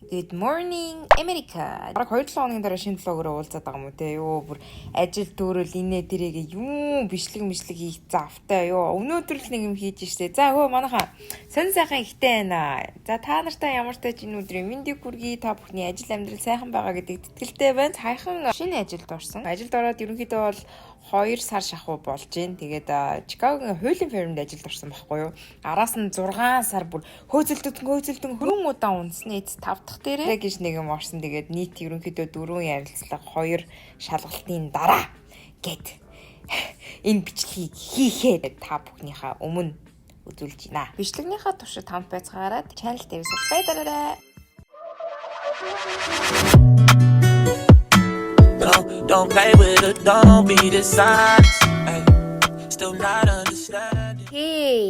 Good morning America. Бараг 2-7 хоногийн дараа шинэ влогоор уулзаад байгаа юм уу те. Ёо бүр ажил төрөл инээ тэрэг юм бичлэг хийх завтай ёо. Өнөөдөр л нэг юм хийж штэ. За өө манайха сонь сайхан ихтэй байна. За та нартай ямар ч энэ өдрийн мэндийг хүргэе. Та бүхний ажил амьдрал сайхан байгаа гэдэг итгэлтэй байна. Саяхан шинэ ажилд орсон. Ажилд ороод ерөнхийдөө бол 2 сар шахуу болж гин. Тэгээд Чикагогийн хуулийн фермд ажилд орсон байхгүй юу. Араас нь 6 сар бүр хөөцөлдөн хөрөн удаан унсны 5 дахь дээрээ гэж нэг юм орсон. Тэгээд нийт ерөнхийдөө 4 ярилцлага 2 шалгалтын дараа гэд энэ бичлэгийг хийхэд та бүхнийхээ өмнө үзүүлж байна. Бичлэгнийхаа туршид хамт байцгаараад channel дээр subscribe дараарай. Don't play with it, don't be dishonest. Ay, still not understanding.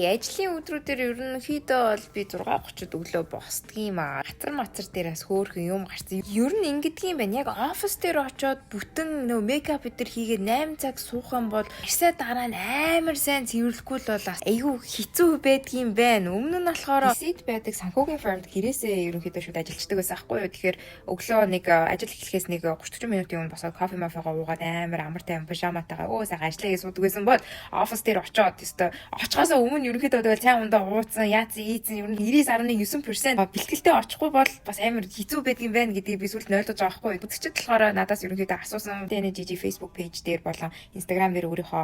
Ажлын өдрүүдээр ерөнхийдөө бол би 6:30-д өглөө босдгийм аа. Хацар дээрээс хөөрхөн юм гарсан. Ер нь ингэдгийм байна. Яг офис дээр очиод бүтэн нөө мейкап өдр хийгээд 8 цаг суух юм бол эрсээ дараа нь амар сайн цэвэрлэхгүй л бол айгүй хэцүү байдгийм байна. Өмнө нь болохоор сид байдаг санхүүгийн фермд гэрээсээ ерөнхийдөө шууд ажилладаг байсан аахгүй юу. Тэгэхээр өглөө нэг ажил эхлэхээс нэг 30-40 минутын өмнө босоод кофе мафагаа уугаад амар тайван пижаматайгаа сайхан ажиллая гэж суудаг байсан бол офис дээр очиод өстой очихоосоо өмнө ерөнхийдөө тэгэл цай ундаа ууцсан яац ийцэн ер нь 99.9% бэлтгэлтэй очихгүй бол бас амар хэцүү байдгийм байна гэдгийг би сүлд нойлдож байгаа байхгүй. Үзэгчд болохоор надаас ерөнхийдөө асуусан. TNGG Facebook page дээр болон Instagram дээр өөрийнхөө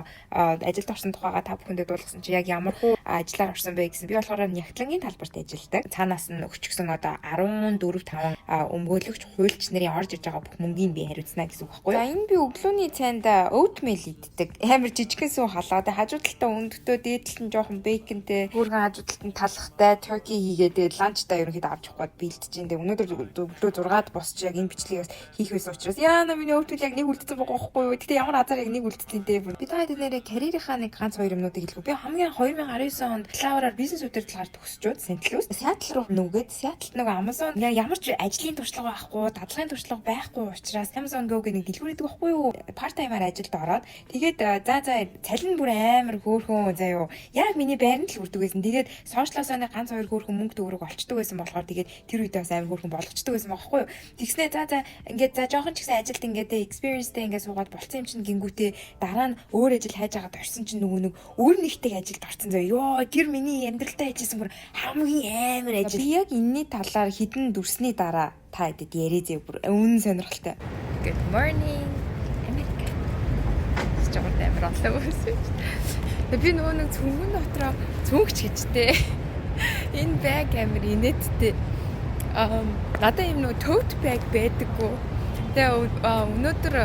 ажилд орсон тухайга та бүхэндээ дуулгасан чи яг ямар хуу ажиллаар орсон бэ гэсэн. Би болохоор нягтлангийн талбарт ажилладаг. Цаанаас нь өчгсөн одоо 14-5 өмгөөлөгч хуульч нарын орж иж байгаа бүх мөнгийг би хариуцна гэсэн үг байхгүй. За энэ би өглөөний цайнд oatmeal иддэг. Амар жижигхэн сүү халаа. Хажуу талдаа өндөртөө дээд талд нь жоохон бейкэнтэй, өөргөн хажуу талд нь талхтай turkey хийгээд тэгээд ланчтаа ерөнхийдөө авч явах гээд бэлдэж байна. Тэгээд өнөөдөр өглөө 6-д босч яг энэ бичлэгээс хийх байсан учраас яана миний oatmeal яг нэг үлдсэн байгаа байхгүй юу. Гэтэ ямар азар яг нэг үлдсэн дээ. Би та хэд нэрээ карьерийнхаа нэг ганц 2 юмнуудыг хэлгүй. Би хамгийн 2019 онд Flower-аар бизнес удирдлагаар төгсчөөд Сэнтлүүс Seattle руу нүгээд Seattle нөгөө Amazon ямар ч ажлын туршлага байхгүй, дадлагын туршлага байхгүй учраас Amazon Go гэх нэг дэлгүүр идэг байхгүй юу. Part time-аар ажилд ороод тэгээд за цалин бүр амар хөөрхөн заяо. Яг миний байранд л үрдэг байсан. Тэгээд сошиалосоо нэг ганц 2 хөөрхөн мөнгө төгрөг олчдаг байсан болохоор тэгээд тэр үед бас амар хөөрхөн болгочдөг байсан байхгүй юу. Тэгснэ за ингээд жоохон ч гэсэн ажилд ингээд experienceтэй ингээд суугаад болцсон юм чинь гингүүтээ дараа нь өөр ажил хайж агаад орсон чинь нөгөө нэг өөр нэгтэй ажилд орсон заяо. Йоо тэр миний амьдралтай ажилласан бүр хамгийн амар ажил. Би яг энэний талаар хідэн дүрсний дараа та хэдэд яриа зэ бүр үнэн сонирхолтой. Good morning America. Жогт амар олоо өрсөж. Би нөгөө нэг цөнгөн дотроо цөнгөч гэжтэй. Энэ баг амар инээдтэй. Надад юм нөгөө tote bag байдаггүй. Тэгээ өнөөдөр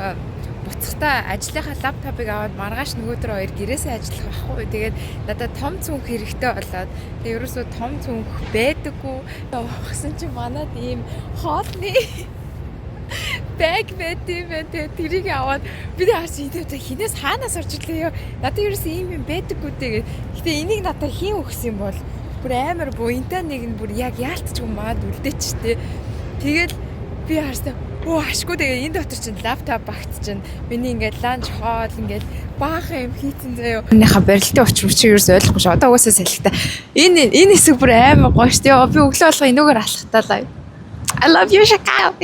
буцахтаа ажлынхаа лаптопыг аваад маргааш нөгөөдөр хоёр гэрээсээ ажиллах байхгүй. Тэгээд надад том цүнх хэрэгтэй болоод тэгээ ерөөсөө том цүнх байдаггүй. Авахсан чи манад ийм хоолны баг байдсан байна. Тэгээ тэрийг аваад би хаас идэж хинээс хаанаас орж ирлээ ёо. Надад ерөөсөө ийм юм байдаггүй тэгээд. Гэтэ энийг надад хийн өгсөн юм бол бүр амар буянтаа нэг нь бүр яг яалтчгүй маад үлдээчтэй. Тэгэл би хаарсан ашгүй тэгээ энэ дотор чинь лаптоп багт чинь миний ингээд ланч хоол ингээд баахан юм хийцэн заяо. Энийхээ барилтын учир чи ерөөс ойлгохгүй ш. Одоо уусаа салхитай. Энэ хэсэг бүр амар гоё ш. Тэгээ би өглөө болго энүүгээр алхтаалаа. I love you Chicago.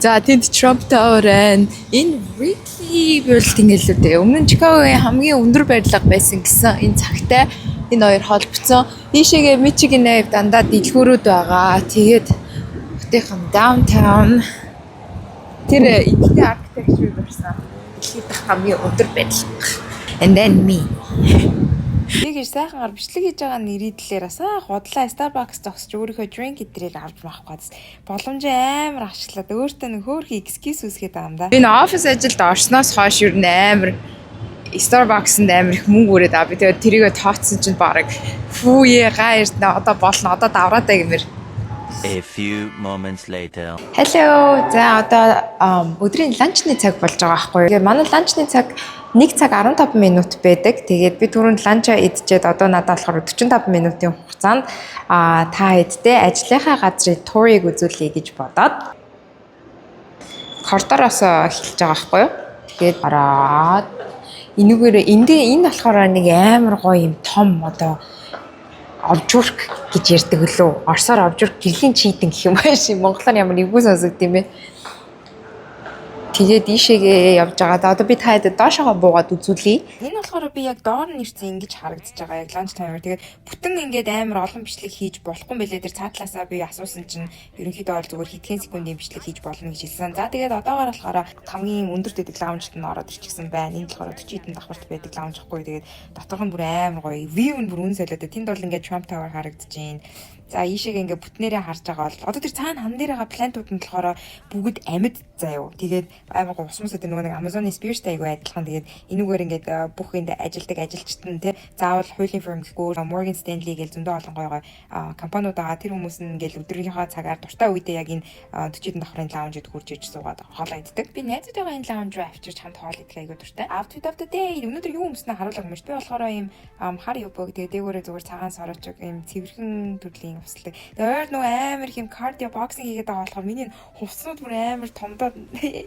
За тэнд Trump Tower энэ Wrigley building гэлээ дээ. Өмнө нь Чикагогийн хамгийн өндөр барилга байсан гэсэн энэ цагтай энэ хоёр холбогдсон. Ийшээгээ Michigan Ave дандаа дэлгүүрүүд байгаа. Тэгээд хотынхан downtown тэр ихтэй architecture байсан. Дэлхийд хамгийн өндөр барилга. And then me. Тэгэж сайхан бичлэг хийж байгаа нэрийдлээр асаа худлаа Starbucks зогсож өөрийнхөө drink эдрийг авч маах гадс боломж амар ашиглаад өөртөө нэг хөөрхөн excuse үсгээд байгаа юм да. Би офис ажилд орсноос хойш ер нь амар Starbucks-нд амар их мөнгө өрөөд аа. Би тэгээд тэрийгээ тооцсон чинь баг фүүе гайрт одоо болно одоо давраадаа гэмээр. A few moments later. Hello. За одоо өдрийн ланчны цаг болж байгаа байхгүй юу. Тэгэхээр манай ланчны цаг 1 цаг 15 минут байдаг. Тэгээд би түрүүнд ланчаа идчихэд одоо надад болохоор 45 минутын хугацаанд та хэдтэй ажлынхаа газрын туурыг үзүүлэе гэж бодоод коридороос эхэлж байгаа байхгүй юу. Тэгээд хараад энэгээр энэ болохоор нэг амар гоё юм том одоо обжурк гэж ярьдаг лөө. Орсоор авжур гэрлийн чийдэн гэх юм байна ши. Монголоор ямар нэггүй сонсогд юм бэ? Тэгээд ийшээгээ явж байгаа. Одоо би та хэд доошоо буугаад үзүүлье. Энэ болохоор би яг доор нь ирсэн ингэж харагдаж байгаа. Яг ланч таймер. Тэгээд бүтэн ингээд амар олон бичлэг хийж болохгүй байлээ. Тэр цаатлаасаа би асуусан чинь ерөнхийдөө бол зүгээр хэдхэн секундын бичлэг хийж болно гэж хэлсэн. За тэгээд одоогоор болохоор хамгийн өндөр дэдэг лаунжт нь ороод ирчихсэн байна. Энэ болохоор 40 хэдэн давхарт байдаг лаунж хгүй. Тэгээд доторх нь бүр амар гоё. View нь бүр үн солиод. Тэнд бол ингээд Trump Tower харагдаж байна. За ийшээг ингээ бүтнээрээ харж байгаа бол одоо тэр цаана хан дээр байгаа плантууд нь болохоор бүгд амьд заяа. Тэгээд амар гоо усмасаа тэр нөгөө нэг Amazon Spears-тай айгу адилхан. Тэгээд энүүгээр ингээд бүх энд ажилдаг ажилчид нь тий заавал хуулийн firm гэхгүй Morgan Stanley гэж зөндөө олон гоё компаниуд байгаа. Тэр хүмүүс нь ингээд өдрийнхөө цагаар дуртай үедээ яг энэ 40 давхрын лаунжид хурж иж суугаад хоол иддэг. Би найзуудтайгаа энэ лаунж руу авчирч хамт хоол идэх айгу дуртай. Outfit of the day өнөөдөр юу өмснө харуулах юм ш. Би болохоор ийм хар юбог тэгээд дээгүүрээ зүгээр цагаан сорочог ийм цэвэрхэн төрлийн хувцалдаг. Тэгээд нөгөө амар их юм кардио боксинг хийгээд байгаа болохоор миний хувцснууд бүр амар томдоод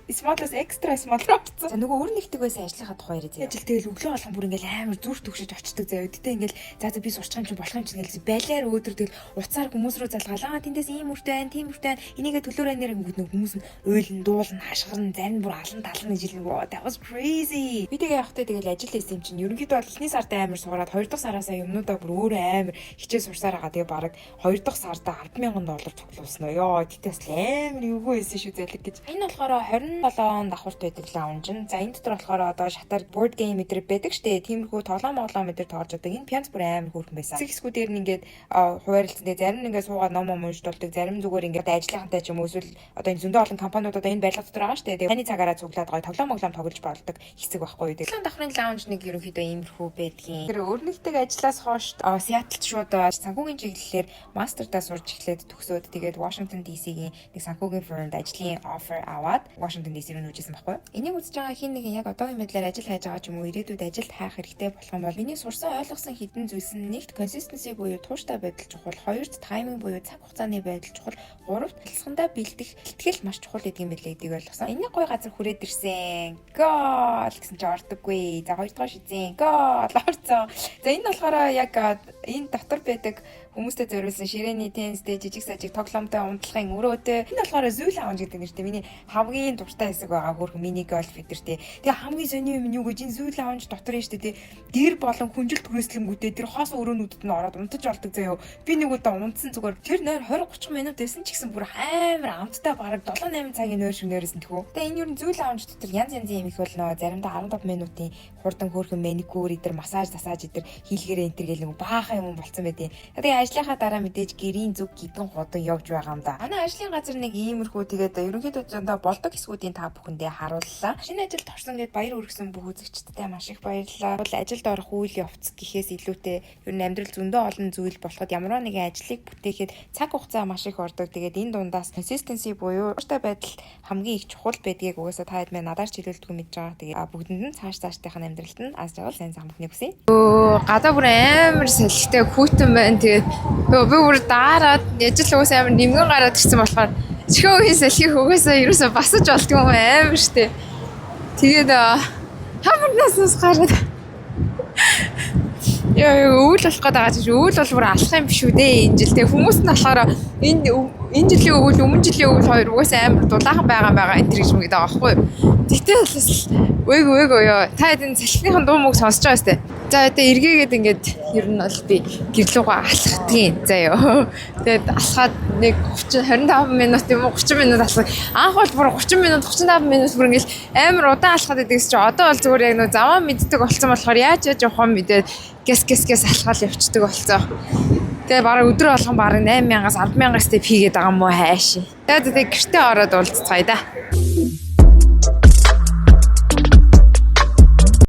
small-аас extra small болсон. За нөгөө өөр нэгдэг байсан ажлынхаа тухай яриад. Ажил тэгэл өглөө болгон бүр ингээл амар зүрх төгшөж очдөг заяа. Тэгтээ ингээл за би сурчих юм чи болох юм чи ингээл балиар өөдөр тэгэл уцаар хүмүүс рүү залгаалаа. Тэндээс ийм үртэй байна, тийм үртэй байна. Энийгээ төлөөрэй нэр ингээд нөгөө хүмүүс нь уйлан дуулан хашгирн зарим бүр алан талан гэж хэлнэ. That was crazy. Би тэгээ явахдаа тэгэл ажил хийсэн юм чинь ерөнхийдөө бол эхний сард амар суугаад 2 дахь сараасаа юмнуудаа бүр өөрөө амар хичээл сурсаар байгаа. Тэгээ баг 2 дахь сарда $10,000 цуглуулсан. Йоо тэгтээс амар эвгүй байсан шүү зэлэг гэж. Энэ болохоор 27 давхарт байдаг лаунж. За энэ дотор болохоор одоо шатар board game мэдэр байдаг штэ. Тиймэрхүү тоглоом мэдэр тоорж байдаг. Энэ пианц бүр амар хөөрхөн байсан. Сэгсгүүдээр нь ингээд хуваарлцсан. Зарим нь ингээд суугаад ном уншдуулдаг. Зарим зүгээр ингээд ажлынхантай ч юм уу эсвэл одоо энэ зөндөө олон компаниуд одоо энэ барилга дотор байгаа штэ. Тэгээ таны цагаараа цуглаад гоё тоглоом тоглож болдог хэсэг байхгүй. Тэгээ давхрын лаунж нэг ерөнхийдөө иймэрхүү байдгийн. Тэр өөрнөлтөг ажлаас хойш Сиэтлд шууд санхүүгийн чиглэлээр мастердаа сурж эхлээд төгсөөд тэгээд Washington DC-гийн нэг санхүүгийн firm-д ажлын offer аваад Washington DC рүү нүүжсэн байхгүй. Энийг үзэж байгаа хин нэг яг одоогийн байдлаар ажил хайж байгаа ч юм уу ирээдүйд ажил хайх хэрэгтэй болох юм бол миний сурсан ойлгосон хэдэн зүйлс нь нэгт consistency буюу тууштай байдал чухал, хоёрт timing буюу цаг хугацааны байдал чухал, гуравт хэлсэндээ бэлдэх ихтгэл маш чухал гэдэг юм билээ гэдгийг ойлгосон. Энийг гоё газар хүрээд ирсэн. Гол гэсэн чи ордоггүй. За хоёрдугаар шизэн. Гол орцоо. За энэ болохоор яг энэ дотор байдаг хүмүүстэй зориулсан ширээний теннистэй жижиг сажиг тоглоомтой унтлагын өрөөтэй. Энэ болохоор Zoo Lounge гэдэг нэртэй миний хамгийн дуртай хэсэг байгаа хөрх мини гольф гэдэртэй. Тэгээ хамгийн сони юм нь юу гэж энэ Zoo Lounge дотор нь штэ тий гэр болон хүнжилт хүрээслэнгүүтээ тэр хоос өрөөнүүдэд нь ороод унтаж болдог заяа. Би нэг удаа унтсан зүгээр тэр нойр 20-30 минут байсан ч гэсэн бүр амар амттай бараг 7-8 цагийн нойр шиг нойрсон тэхүү. Тэгээ энэ юу Zoo Lounge дотор янз янзын юм их болно. Заримдаа 15 минутын хурдан хөөрхөн маникюр идэр массаж идэр хийлгэрээ энтер гэл нэг баахан юм болцсон байдیں۔ Тэгээ ажлынхаа дараа мэдээж гэрийн зүг гидэн ходан явж байгаа юм да. Манай ажлын газар нэг иймэрхүү тэгээд ерөнхийдөө зөндөө болдог хэсгүүдийн та бүхэндээ харууллаа. Шинэ ажилд орсон гэдээ баяр хүргэсэн бүх үзэгчдэд маш их баярлалаа. Бол ажилд орох үйл явц гэхээс илүүтэй ер нь амьдрал зөндөө олон зүйл болоход ямар нэгэн ажлыг бүтээхэд цаг хугацаа маш их ордог. Тэгээд энэ дундаас consistency буюу тууштай байдал хамгийн их чухал байдгийг угаасаа та хэд мэ надаар ч хэлүүлдэггүй мэдж байгаа. Тэгээд бүгдэнд нь цаашдынхаа амьдралд нь аз жаргал сайн самтны хүсье. Гадаа бүр амар салхитай хүүтэн байна. Тэгээд би бүр дараад ажил уус амар нэмгэн гараад ирсэн болохоор чихөө үеийн салхи угаасаа ерөөсө басаж болдгоо амар штэ. Тэгээд хамарнаас гараад яа өвөл болох гээд байгаа чинь өвөл бол бүр алах юм биш үү дээ энэ жил. Тэгээ хүмүүс нь болохоор энэ жилийн өвөл өмнө жилийн өвөл хоёр угаасаа амар дулаахан байгаа энэ гэж мэгдэг байгаа байхгүй юу. Тэгтээ бол өөг ёо та энэ салхиныхан дуу мөг сонсож байгаа сте. За одоо эргээгээд ингээд ер нь бол би гэрлүүгээ алхахдгийн заяа. Тэгээд алхаад нэг 25 минут юм уу 30 минут алхах. Анх бол бүр 30 минут 35 минут бүр ингээд амар удаан алхаад байдагс чи одоо бол зүгээр яг нөө заваа мэддэг болсон болохоор яаж явах юм мэдээд гэс алхаал явцдаг болцоо. Тэгээ бараг өдрө болгон бараг 8,000-аас 10,000-аас тэп хийгээд байгаа юм уу хайш. Тэгээд гэртээ ороод уулзцгаая да.